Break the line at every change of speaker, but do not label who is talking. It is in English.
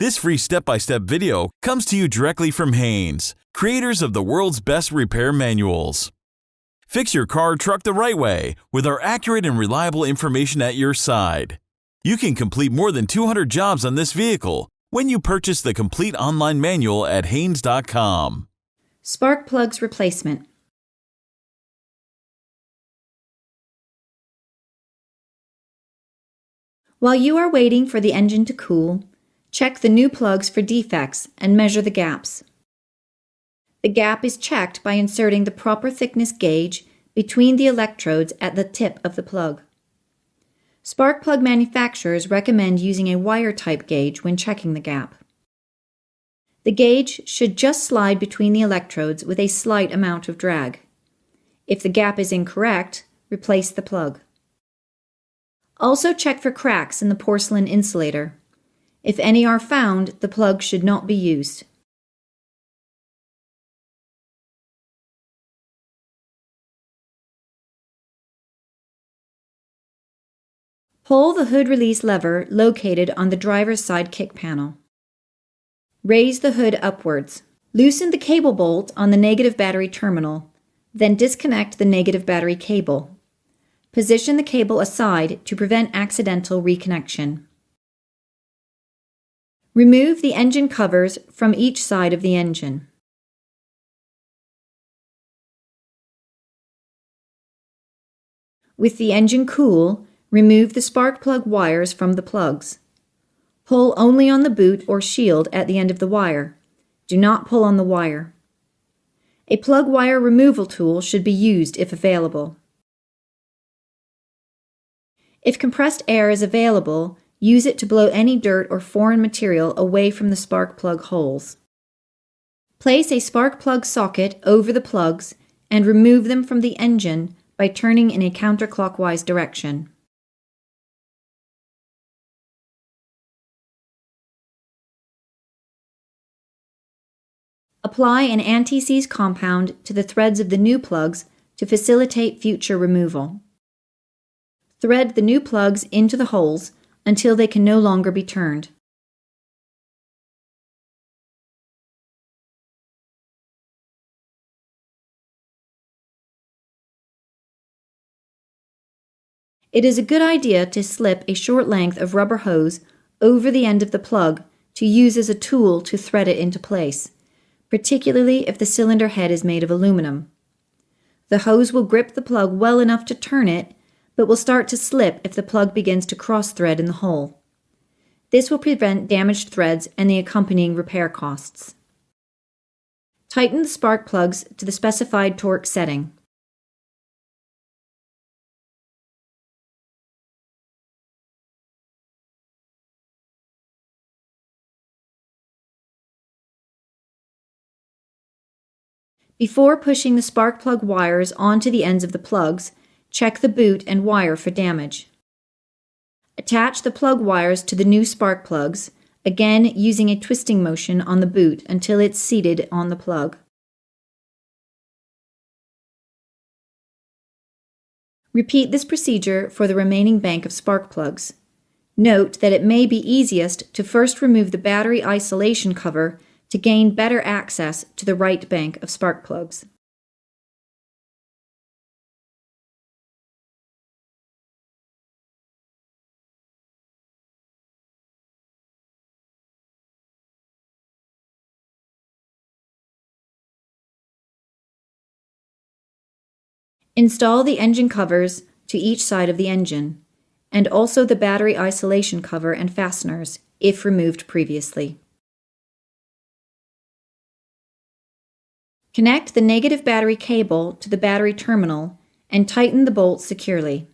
This free step-by-step video comes to you directly from Haynes, creators of the world's best repair manuals. Fix your car or truck the right way with our accurate and reliable information at your side. You can complete more than 200 jobs on this vehicle when you purchase the complete online manual at Haynes.com.
Spark plugs replacement. While you are waiting for the engine to cool, check the new plugs for defects and measure the gaps. The gap is checked by inserting the proper thickness gauge between the electrodes at the tip of the plug. Spark plug manufacturers recommend using a wire-type gauge when checking the gap. The gauge should just slide between the electrodes with a slight amount of drag. If the gap is incorrect, replace the plug. Also check for cracks in the porcelain insulator. If any are found, the plug should not be used. Pull the hood release lever located on the driver's side kick panel. Raise the hood upwards. Loosen the cable bolt on the negative battery terminal, then disconnect the negative battery cable. Position the cable aside to prevent accidental reconnection. Remove the engine covers from each side of the engine. With the engine cool, remove the spark plug wires from the plugs. Pull only on the boot or shield at the end of the wire. Do not pull on the wire. A plug wire removal tool should be used if available. If compressed air is available, use it to blow any dirt or foreign material away from the spark plug holes. Place a spark plug socket over the plugs and remove them from the engine by turning in a counterclockwise direction. Apply an anti-seize compound to the threads of the new plugs to facilitate future removal. Thread the new plugs into the holes until they can no longer be turned. It is a good idea to slip a short length of rubber hose over the end of the plug to use as a tool to thread it into place, particularly if the cylinder head is made of aluminum. The hose will grip the plug well enough to turn it, but will start to slip if the plug begins to cross-thread in the hole. This will prevent damaged threads and the accompanying repair costs. Tighten the spark plugs to the specified torque setting. Before pushing the spark plug wires onto the ends of the plugs, check the boot and wire for damage. Attach the plug wires to the new spark plugs, again using a twisting motion on the boot until it's seated on the plug. Repeat this procedure for the remaining bank of spark plugs. Note that it may be easiest to first remove the battery isolation cover to gain better access to the right bank of spark plugs. Install the engine covers to each side of the engine, and also the battery isolation cover and fasteners, if removed previously. Connect the negative battery cable to the battery terminal and tighten the bolts securely.